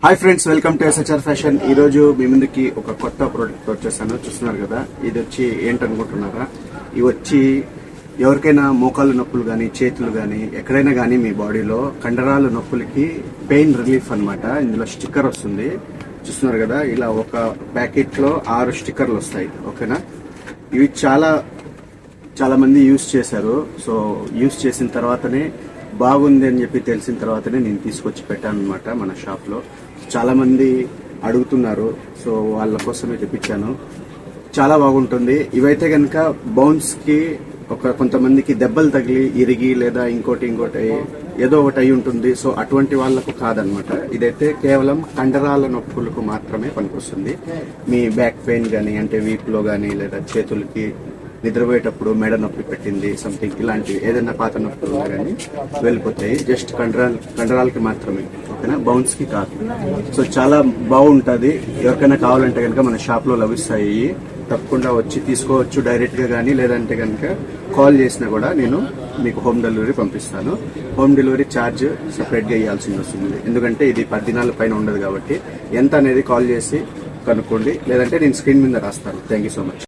Hi friends, welcome to SHR fashion. ఈ రోజు మీ ముందుకి ఒక కొత్త ప్రోడక్ట్ వచ్చేసాను. చూస్తున్నారు కదా, ఇది వచ్చి ఏంటనుకుంటున్నారా? ఇవి వచ్చి ఎవరికైనా మోకాలు నొప్పులు కానీ, చేతులు కానీ, ఎక్కడైనా కానీ మీ బాడీలో కండరాల నొప్పులకి పెయిన్ రిలీఫ్ అన్నమాట. ఇందులో స్టిక్కర్ వస్తుంది. చూస్తున్నారు కదా, ఇలా ఒక ప్యాకెట్ లో 6 స్టిక్కర్లు వస్తాయి. ఓకేనా? ఇవి చాలా మంది యూజ్ చేశారు. సో యూజ్ చేసిన తర్వాతనే బాగుంది అని చెప్పి తెలిసిన తర్వాతనే నేను తీసుకొచ్చి పెట్టాను అనమాట మన షాప్ లో. చాలా మంది అడుగుతున్నారు, సో వాళ్ళ కోసమే తెప్పించాను. చాలా బాగుంటుంది. ఇవైతే కనుక బౌన్స్ కి కొంతమందికి దెబ్బలు తగిలి ఇరిగి లేదా ఇంకోటి ఏదో ఒకటి అయి ఉంటుంది. సో అటువంటి వాళ్లకు కాదనమాట. ఇదైతే కేవలం కండరాల నొప్పులకు మాత్రమే పనికొస్తుంది. మీ బ్యాక్ పెయిన్ గానీ, అంటే వీపులో గానీ, లేదా చేతులకి నిద్రపోయేటప్పుడు మెడ నొప్పి పెట్టింది, సంథింగ్ ఇలాంటివి ఏదైనా పాత నొప్పులు కానీ వెళ్ళిపోతాయి. జస్ట్ కండరాలకి మాత్రమే. ఓకేనా? బౌన్స్ కి కాదు. సో చాలా బాగుంటది. ఎవరికైనా కావాలంటే కనుక మన షాప్ లో లభిస్తాయి. తప్పకుండా వచ్చి తీసుకోవచ్చు డైరెక్ట్ గా కానీ, లేదంటే కనుక కాల్ చేసినా కూడా నేను మీకు హోమ్ డెలివరీ పంపిస్తాను. హోమ్ డెలివరీ ఛార్జ్ సెపరేట్ గా ఇవ్వాల్సింది వస్తుంది. ఎందుకంటే ఇది 10 దినాల పైన ఉండదు కాబట్టి ఎంత అనేది కాల్ చేసి కనుక్కోండి, లేదంటే నేను స్క్రీన్ మీద రాస్తాను. Thank you so much.